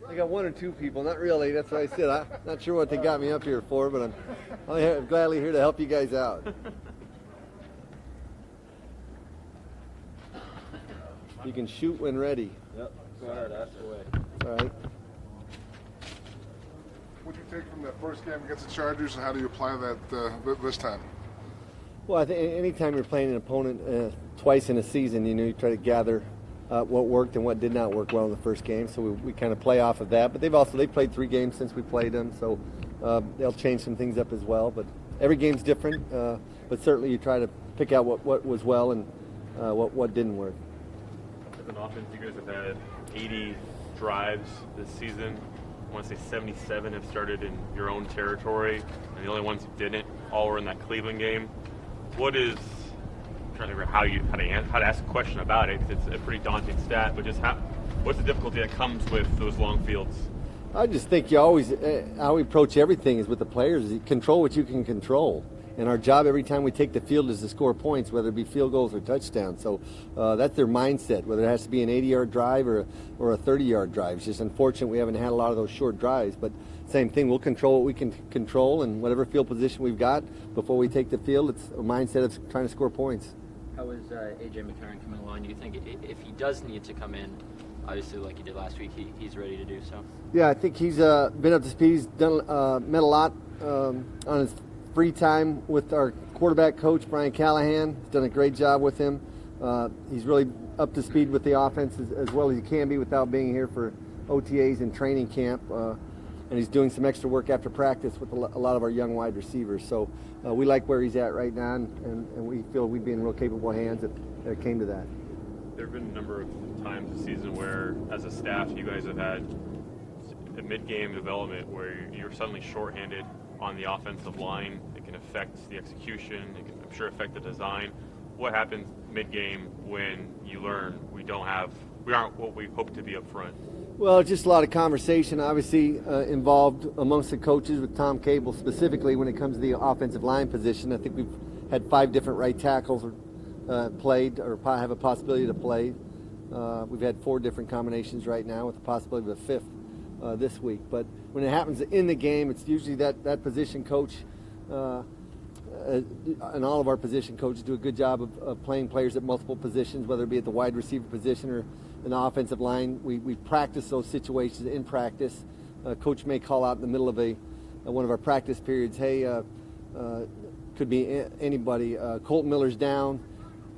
I got one or two people, not really. That's what I said. I'm not sure what they got me up here for, but I'm gladly here to help you guys out. You can shoot when ready. Yep. Go ahead, ask away. All right. What do you take from that first game against the Chargers, and how do you apply that this time? Well, I think anytime you're playing an opponent twice in a season, you try to gather what worked and what did not work well in the first game. So we kind of play off of that. But they've played 3 games since we played them, so they'll change some things up as well. But every game's different. But certainly you try to pick out what was well and what didn't work. As an offense, you guys have had 80 drives this season. I want to say 77 have started in your own territory, and the only ones who didn't all were in that Cleveland game. What is, I'm trying to figure out how to ask a question about it, because it's a pretty daunting stat, but just what's the difficulty that comes with those long fields? I just think you always, how we approach everything is with the players, you control what you can control. And our job every time we take the field is to score points, whether it be field goals or touchdowns. So that's their mindset, whether it has to be an 80-yard drive or a 30-yard drive. It's just unfortunate we haven't had a lot of those short drives. But same thing, we'll control what we can control, and whatever field position we've got before we take the field, it's a mindset of trying to score points. How is A.J. McLaren coming along? Do you think if he does need to come in, obviously like he did last week, he's ready to do so? Yeah, I think he's been up to speed. He's done met a lot on his free time with our quarterback coach, Brian Callahan. He's done a great job with him. He's really up to speed with the offense as well as he can be without being here for OTAs and training camp. And he's doing some extra work after practice with a lot of our young wide receivers. So we like where he's at right now, and we feel we'd be in real capable hands if it came to that. There have been a number of times this season where, as a staff, you guys have had a mid-game development where you're suddenly shorthanded on the offensive line. It can affect the execution. It can, I'm sure, affect the design. What happens mid-game when you learn we aren't what we hope to be up front? Well, just a lot of conversation, obviously, involved amongst the coaches with Tom Cable specifically when it comes to the offensive line position. I think we've had 5 different right tackles played or have a possibility to play. We've had 4 different combinations right now with the possibility of a 5th this week. But when it happens in the game, it's usually that position coach and all of our position coaches do a good job of playing players at multiple positions, whether it be at the wide receiver position or in the offensive line. We practice those situations in practice. Coach may call out in the middle of one of our practice periods, hey, could be anybody. Colton Miller's down,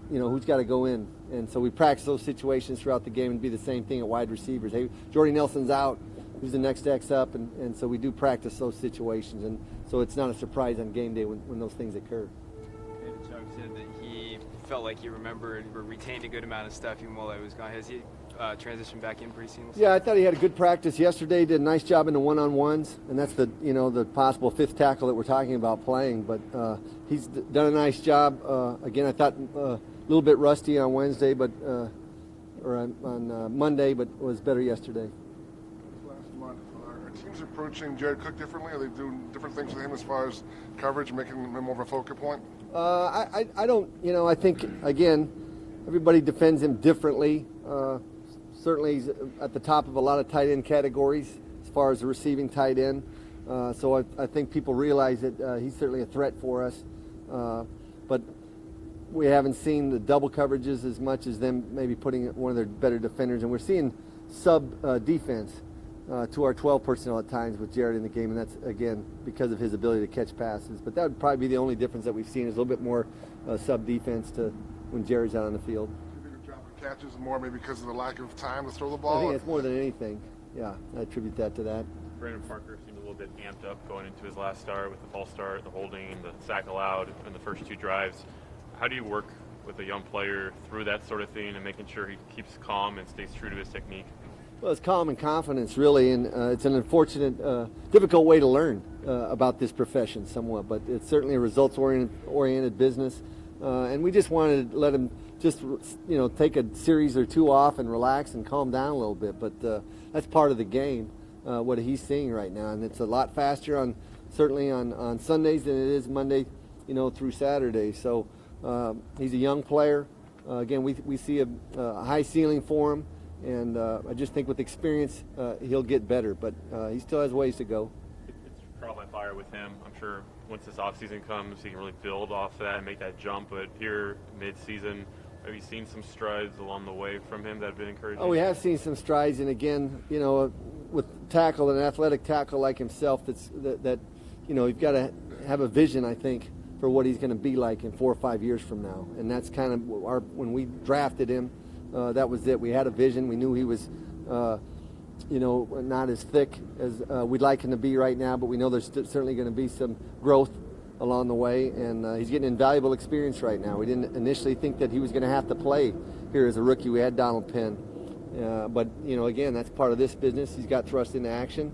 who's got to go in? And so we practice those situations throughout the game and be the same thing at wide receivers. Hey, Jordy Nelson's out, who's the next X up? And so we do practice those situations. And so it's not a surprise on game day when those things occur. Chuck said that he felt like he remembered or retained a good amount of stuff even while I was gone. Has he transitioned back in pretty seamlessly? Yeah, I thought he had a good practice yesterday. Did a nice job in the one-on-ones, and that's the possible 5th tackle that we're talking about playing. But he's done a nice job. Again, I thought a little bit rusty on Wednesday, but or on Monday, but was better yesterday. Last month, are teams approaching Jared Cook differently? Are they doing different things with him as far as coverage, making him more of a focal point? I don't. I think again, everybody defends him differently. Certainly, he's at the top of a lot of tight end categories as far as the receiving tight end. So I think people realize that he's certainly a threat for us. But we haven't seen the double coverages as much as them maybe putting one of their better defenders. And we're seeing sub-defense to our 12 personnel at times with Jared in the game. And that's, again, because of his ability to catch passes. But that would probably be the only difference that we've seen is a little bit more sub-defense to when Jared's out on the field. Catches more maybe because of the lack of time to throw the ball? I think it's more than anything. Yeah, I attribute that to that. Brandon Parker seemed a little bit amped up going into his last start with the false start, the holding, the sack allowed in the first 2 drives. How do you work with a young player through that sort of thing and making sure he keeps calm and stays true to his technique? Well, it's calm and confidence, really, and it's an unfortunate, difficult way to learn about this profession somewhat, but it's certainly a results-oriented business, and we just wanted to let him just take a series or 2 off and relax and calm down a little bit. But that's part of the game, what he's seeing right now, and it's a lot faster certainly on Sundays than it is Monday, through Saturday. So he's a young player. Again, we see a high ceiling for him, And I just think with experience, he'll get better, but he still has ways to go. It's trial by fire with him. I'm sure once this offseason comes, he can really build off of that and make that jump. But here, mid-season, have you seen some strides along the way from him that have been encouraging? Oh, we have seen some strides, and again, with tackle, an athletic tackle like himself, that you've got to have a vision, I think, for what he's going to be like in 4 or 5 years from now. And that's kind of when we drafted him, that was it. We had a vision. We knew he was, not as thick as we'd like him to be right now, but we know there's certainly going to be some growth along the way, and he's getting invaluable experience right now. We didn't initially think that he was going to have to play here as a rookie. We had Donald Penn. But, again, that's part of this business. He's got thrust into action,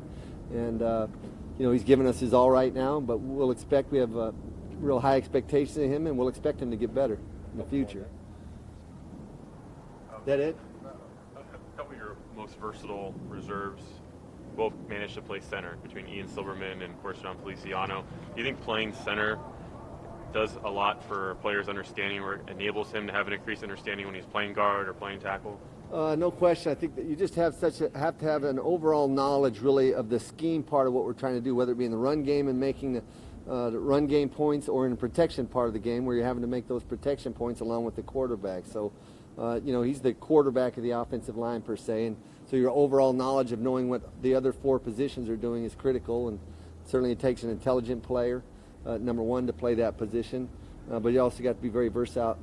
and, he's giving us his all right now, but we have real high expectations of him, and we'll expect him to get better in the future. Is that it? A couple of your most versatile reserves both managed to play center between Ian Silverman and, of course, John Feliciano. Do you think playing center does a lot for players' understanding, or enables him to have an increased understanding when he's playing guard or playing tackle? No question. I think that you just have to have an overall knowledge, really, of the scheme part of what we're trying to do, whether it be in the run game and making the run game points, or in the protection part of the game where you're having to make those protection points along with the quarterback. So, he's the quarterback of the offensive line per se, and so your overall knowledge of knowing what the other 4 positions are doing is critical, and certainly it takes an intelligent player, number one, to play that position. But you also got to be very versatile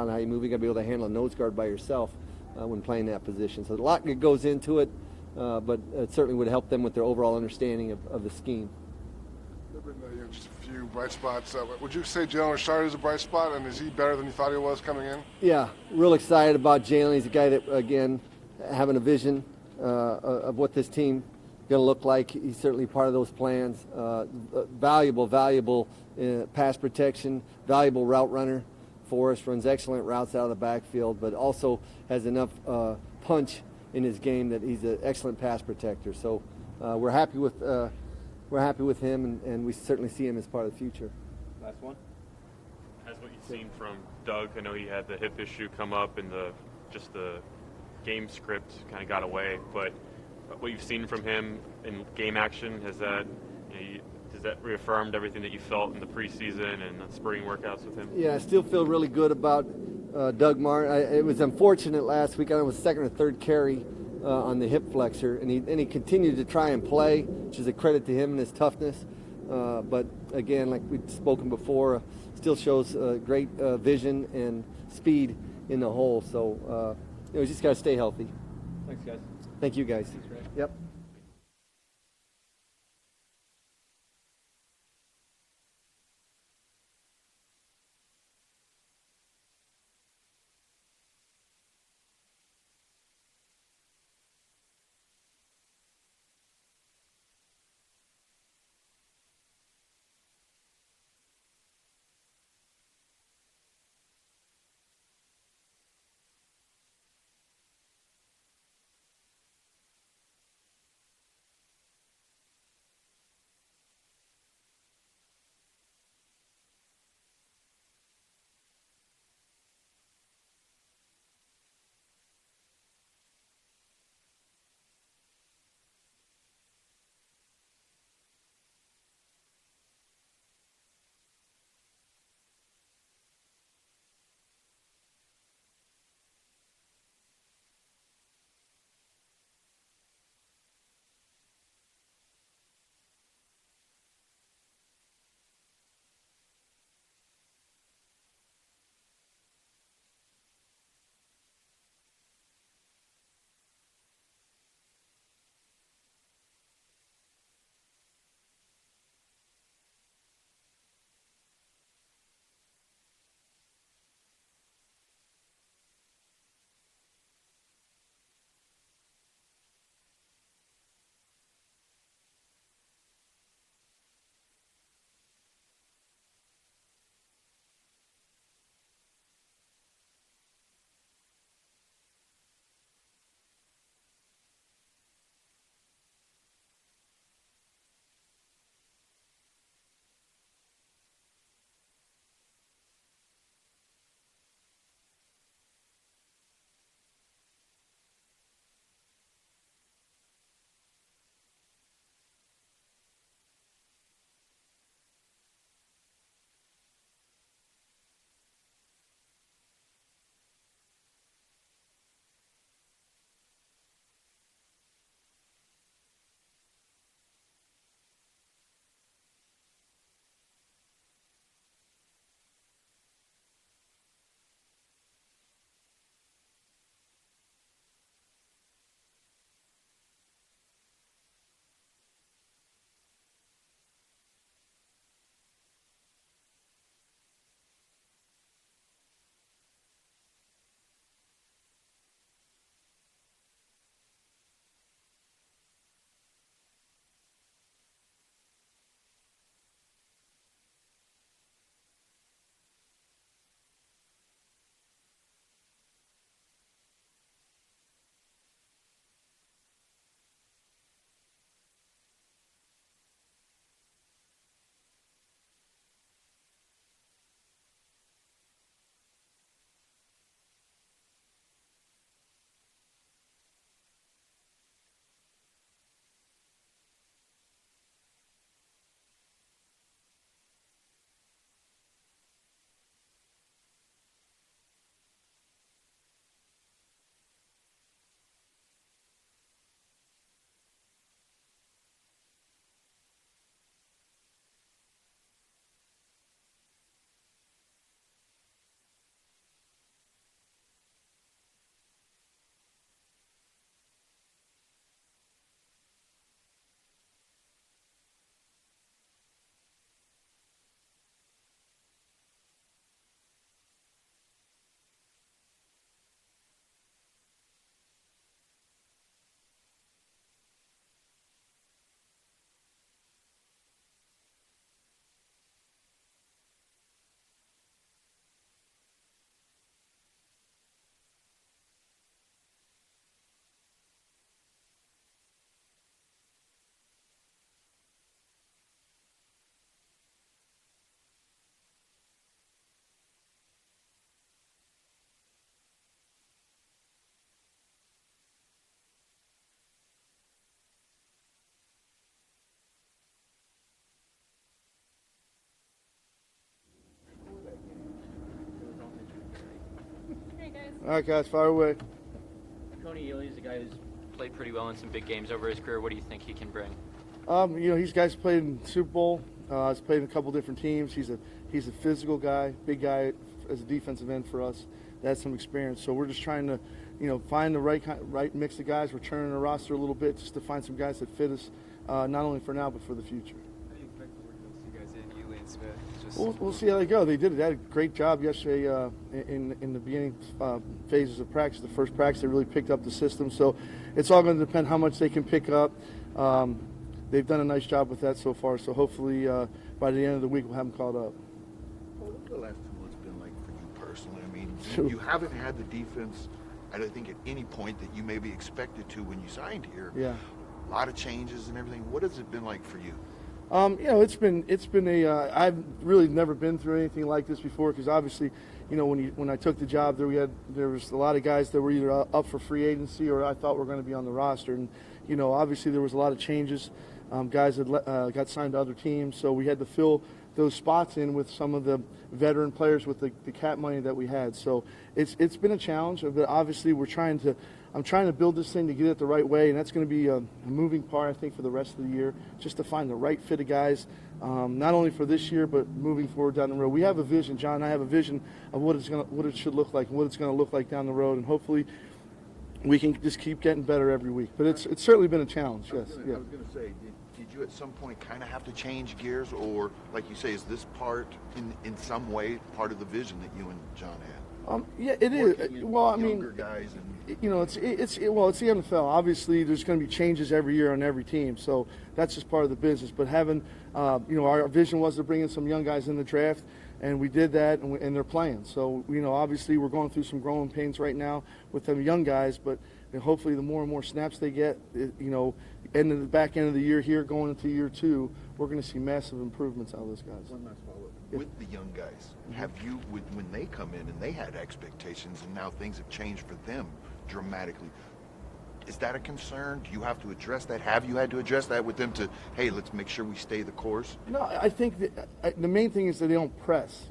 in how you move. You got to be able to handle a nose guard by yourself when playing that position. So a lot goes into it, but it certainly would help them with their overall understanding of the scheme. There have been just a few bright spots. Would you say Jalen Richard is a bright spot, and is he better than you thought he was coming in? Yeah, real excited about Jalen. He's a guy that, again, having a vision of what this team going to look like. He's certainly part of those plans. Valuable pass protection, valuable route runner for us, runs excellent routes out of the backfield, but also has enough punch in his game that he's an excellent pass protector. So we're happy with him, and we certainly see him as part of the future. Last one. Has what you've seen from Doug, I know he had the hip issue come up, and the game script kind of got away, but what you've seen from him in game action, has that reaffirmed everything that you felt in the preseason and the spring workouts with him? Yeah, I still feel really good about Doug Martin. It was unfortunate last week. I know it was second or third carry on the hip flexor, and he continued to try and play, which is a credit to him and his toughness. But again, like we've spoken before, still shows great vision and speed in the hole. So he's just got to stay healthy. Thanks, guys. Thank you, guys. Thanks, Ray. Yep. All right, guys, fire away. Coney Ely's a guy who's played pretty well in some big games over his career. What do you think he can bring? He's guys played in Super Bowl. He's played in a couple different teams. He's a physical guy, big guy as a defensive end for us. That has some experience. So we're just trying to, find the right mix of guys. We're turning the roster a little bit just to find some guys that fit us, not only for now but for the future. How do you expect to work those two guys in, Ely and Smith? We'll see how they go. They did a great job yesterday in the beginning phases of practice. The first practice, they really picked up the system. So it's all going to depend how much they can pick up. They've done a nice job with that so far. So hopefully by the end of the week we'll have them caught up. Well, what have the last 2 months been like for you personally? I mean, you haven't had the defense, I don't think, at any point that you maybe expected to when you signed here. Yeah. A lot of changes and everything. What has it been like for you? It's been I've really never been through anything like this before because obviously, when I took the job there was a lot of guys that were either up for free agency or I thought were going to be on the roster, and obviously there was a lot of changes. Guys had got signed to other teams, so we had to fill those spots in with some of the veteran players with the cap money that we had. So it's been a challenge, but obviously I'm trying to build this thing to get it the right way, and that's going to be a moving part, I think, for the rest of the year, just to find the right fit of guys, not only for this year, but moving forward down the road. We have a vision, John and I have a vision of what it should look like and what it's going to look like down the road, and hopefully we can just keep getting better every week. But it's certainly been a challenge, yes. I was going to say, did you at some point kind of have to change gears, or, like you say, is this part, in some way, part of the vision that you and John had? Yeah, it is. Well, I mean, younger guys and it's the NFL. Obviously, there's going to be changes every year on every team, so that's just part of the business. But having, our vision was to bring in some young guys in the draft, and we did that, and they're playing. So, obviously, we're going through some growing pains right now with them young guys, but hopefully, the more and more snaps they get, end of the back end of the year here, going into year 2, we're going to see massive improvements out of those guys. One last follow-up. With the young guys, have you, when they come in and they had expectations and now things have changed for them dramatically, is that a concern? Do you have to address that? Have you had to address that with them to, hey, let's make sure we stay the course? No, I think that the main thing is that they don't press.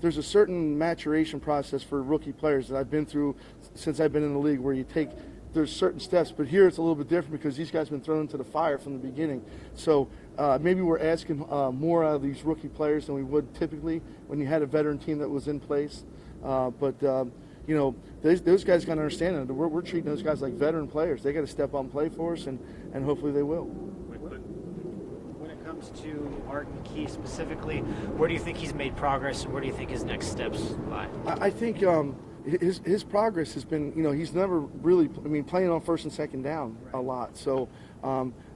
There's a certain maturation process for rookie players that I've been through since I've been in the league where there's certain steps, but here it's a little bit different because these guys have been thrown into the fire from the beginning. So maybe we're asking more out of these rookie players than we would typically when you had a veteran team that was in place. But those guys got to understand that we're treating those guys like veteran players. They got to step up and play for us, and hopefully they will. When it comes to Martin Key specifically, where do you think he's made progress, and where do you think his next steps lie? I think his progress has been, he's never really, playing on first and second down a lot. So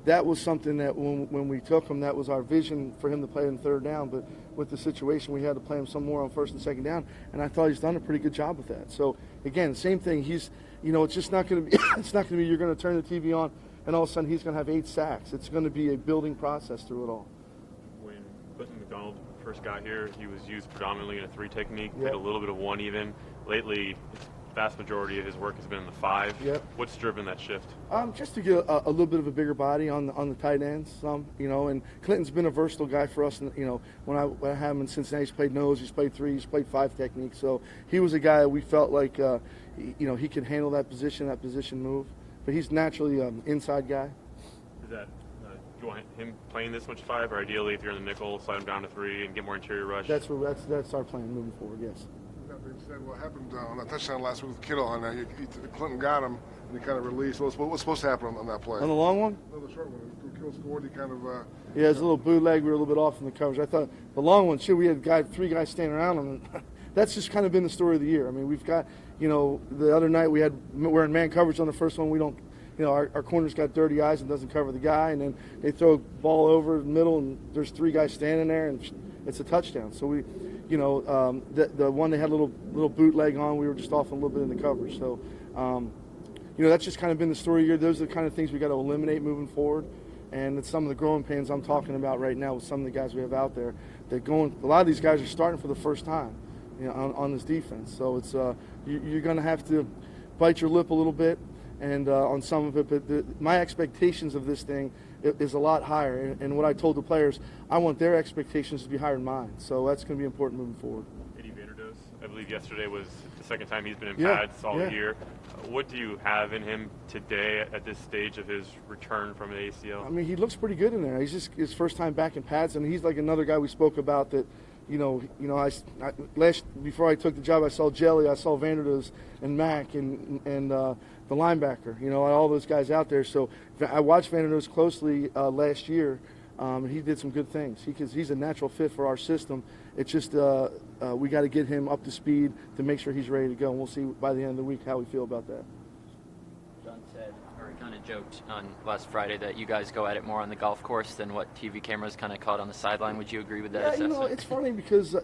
that was something that when we took him, that was our vision for him to play in third down. But with the situation, we had to play him some more on first and second down, and I thought he's done a pretty good job with that. So again, same thing. He's, it's just not going to be, it's not going to be you're going to turn the TV on and all of a sudden he's going to have 8 sacks. It's going to be a building process through it all. When Clinton McDonald first got here, he was used predominantly in a 3 technique, played a little bit of 1 even. Lately, vast majority of his work has been in the 5. Yep. What's driven that shift? Just to get a little bit of a bigger body on the tight ends, and Clinton's been a versatile guy for us. And when I had him in Cincinnati, he's played nose, he's played 3, he's played 5 technique. So he was a guy that we felt like he could handle that position move. But he's naturally an inside guy. Is that do you want him playing this much 5, or ideally if you're in the nickel, slide him down to 3 and get more interior rush? That's our plan moving forward. Yes. That being said, what happened on that touchdown last week with Kittle on that? Clinton got him, and he kind of released. What's supposed to happen on that play? On the long one? No, the short one. Kittle scored. He kind of. Yeah, it was a little bootleg. We were a little bit off in the coverage. I thought the long one, we had 3 guys standing around him. And that's just kind of been the story of the year. We've got, the other night we're in man coverage on the first one. We don't, our corner's got dirty eyes and doesn't cover the guy, and then they throw a ball over the middle, and there's 3 guys standing there, and it's a touchdown. So we. The one they had a little bootleg on, we were just off a little bit in the coverage. So, that's just kind of been the story here. Those are the kind of things we got to eliminate moving forward. And it's some of the growing pains I'm talking about right now with some of the guys we have out there. A lot of these guys are starting for the first time, on this defense. So it's you're going to have to bite your lip a little bit, and on some of it. But my expectations of this thing is a lot higher. And what I told the players, I want their expectations to be higher than mine. So that's going to be important moving forward. Eddie Vanderdoes, I believe yesterday was the second time he's been in Yeah, pads all yeah. year. What do you have in him today at this stage of his return from the ACL? I mean, he looks pretty good in there. He's just his first time back in pads, and he's like another guy we spoke about that. Before I took the job, I saw Jelly, I saw Vanderdoes and Mack and the linebacker. All those guys out there. So I watched Vanderdoes closely last year. He did some good things. He's a natural fit for our system. It's just we got to get him up to speed to make sure he's ready to go, and we'll see by the end of the week how we feel about that. John said, or he kind of joked on last Friday that you guys go at it more on the golf course than what TV cameras kind of caught on the sideline. Would you agree with that Yeah, assessment? it's funny because,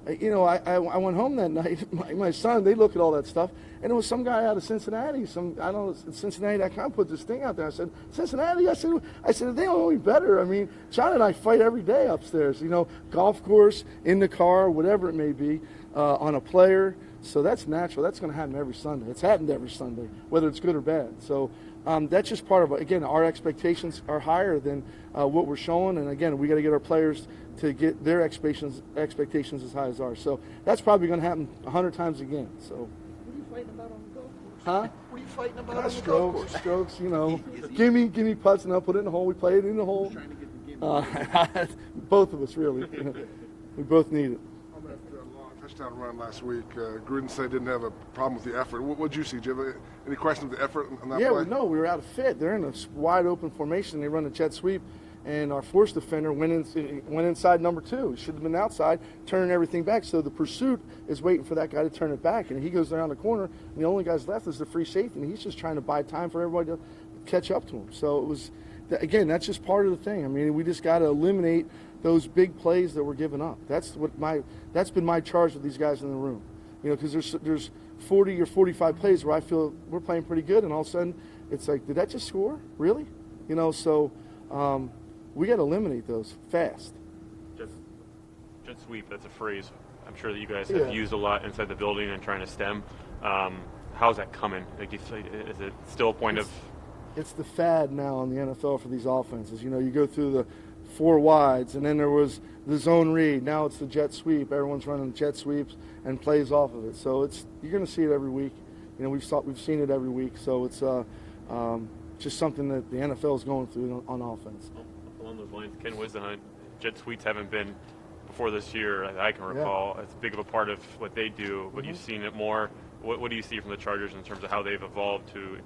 I went home that night. My son, they look at all that stuff, and it was some guy out of Cincinnati. Cincinnati.com put this thing out there. I said, Cincinnati? I said, they don't know any better. I mean, John and I fight every day upstairs. Golf course, in the car, whatever it may be, on a player. So that's natural. That's going to happen every Sunday. It's happened every Sunday, whether it's good or bad. So that's just part of it. Again, our expectations are higher than what we're showing. And, again, we got to get our players to get their expectations as high as ours. So that's probably going to happen 100 times again. So. What are you fighting about on the golf course? Huh? What are you fighting about on the golf course? Strokes, Give me putts and I'll put it in the hole. We play it in the hole. Both of us, really. We both need it. After a long touchdown run last week, Gruden said didn't have a problem with the effort. What did you see? Did you have any question of the effort on that play? Yeah, we were out of fit. They're in a wide open formation. They run a jet sweep, and our force defender went inside number 2. He should have been outside, turning everything back. So the pursuit is waiting for that guy to turn it back, and he goes around the corner, and the only guys left is the free safety, and he's just trying to buy time for everybody to catch up to him. So it was, again, that's just part of the thing. I mean, we just got to eliminate those big plays that we're giving up. That's been my charge with these guys in the room. Because there's 40 or 45 plays where I feel we're playing pretty good, and all of a sudden it's like, did that just score? Really? So we got to eliminate those fast. Jet sweep, that's a phrase I'm sure that you guys have used a lot inside the building and trying to stem. How's that coming? Like, is it still a point of... It's the fad now in the NFL for these offenses. You go through the 4 wides, and then there was the zone read. Now it's the jet sweep. Everyone's running jet sweeps and plays off of it. So you're going to see it every week. We've seen it every week. So it's just something that the NFL is going through on offense. Along those lines, Ken Wisdom, jet sweeps haven't been before this year that I can recall. It's big of a part of what they do, but you've seen it more. What do you see from the Chargers in terms of how they've evolved to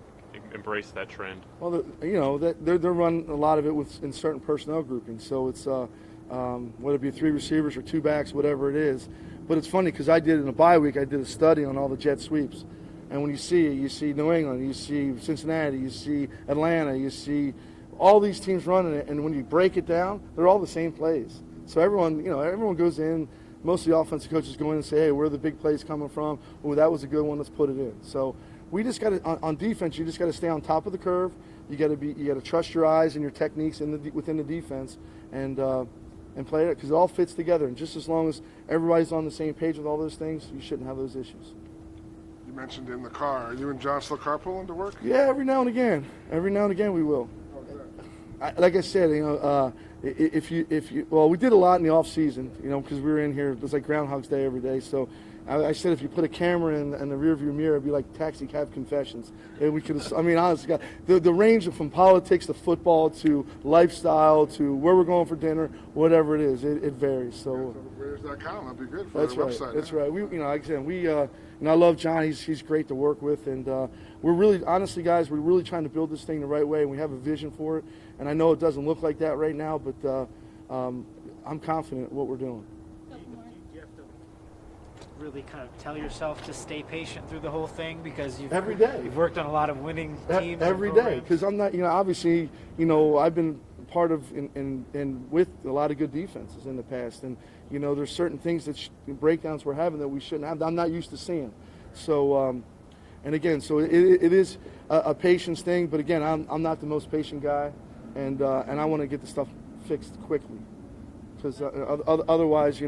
embrace that trend? Well, they're running a lot of it in certain personnel groupings. So it's whether it be 3 receivers or 2 backs, whatever it is. But it's funny because I did in a bye week, I did a study on all the jet sweeps. And when you see it, you see New England, you see Cincinnati, you see Atlanta, you see all these teams running it. And when you break it down, they're all the same plays. So everyone goes in. Most of the offensive coaches go in and say, hey, where are the big plays coming from? Oh, that was a good one. Let's put it in. So we just got to, on defense, you just got to stay on top of the curve. You got to trust your eyes and your techniques within the defense and play it because it all fits together. And just as long as everybody's on the same page with all those things, you shouldn't have those issues. You mentioned in the car. Are you and John still carpooling to work? Yeah, every now and again. Every now and again we will. Like I said, if you we did a lot in the off season, because we were in here. It was like Groundhog's Day every day. So I said if you put a camera in the rearview mirror, it'd be like taxi cab confessions. And we could, honestly, the range from politics to football to lifestyle to where we're going for dinner, whatever it is, it varies. So Raiders.com, that'd be good for that's the right. website. That's right. We, like I said, I love John. He's great to work with, and we're really, honestly, guys, we're really trying to build this thing the right way, and we have a vision for it. And I know it doesn't look like that right now, but I'm confident in what we're doing. You have to really kind of tell yourself to stay patient through the whole thing because Every day. You've worked on a lot of winning teams Every and day, programs. because I'm not, obviously, I've been part of and with a lot of good defenses in the past, and there's certain things breakdowns we're having that we shouldn't have. I'm not used to seeing. So, and again, so it is a patience thing. But again, I'm not the most patient guy, and I want to get the stuff fixed quickly, because otherwise,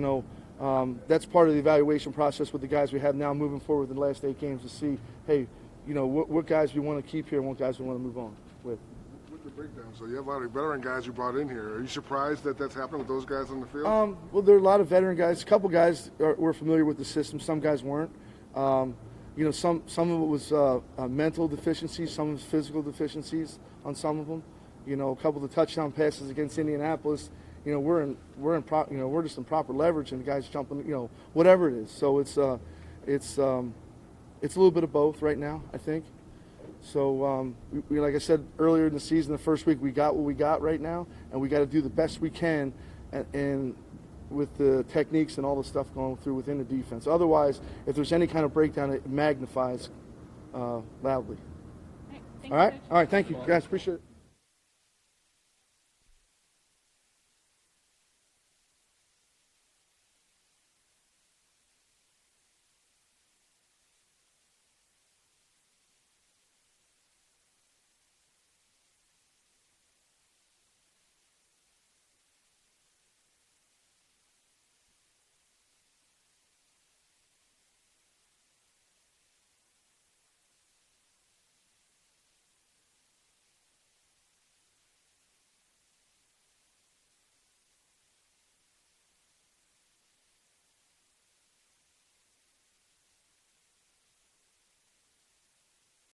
that's part of the evaluation process with the guys we have now moving forward in the last 8 games to see, hey, what guys we want to keep here and what guys we want to move on with. With the breakdown, so you have a lot of veteran guys you brought in here. Are you surprised that that's happening with those guys on the field? Well, there are a lot of veteran guys. A couple guys were familiar with the system. Some guys weren't. You know, some of it was mental deficiencies, some of it was physical deficiencies on some of them. You know, a couple of the touchdown passes against Indianapolis. You know, we're just in proper leverage, and the guys jumping. You know, whatever it is. So it's a little bit of both right now, I think. So, like I said earlier in the season, the first week, we got what we got right now, and we got to do the best we can, and with the techniques and all the stuff going through within the defense. Otherwise, if there's any kind of breakdown, it magnifies loudly. All right, All right? All right, thank you, guys. Appreciate it.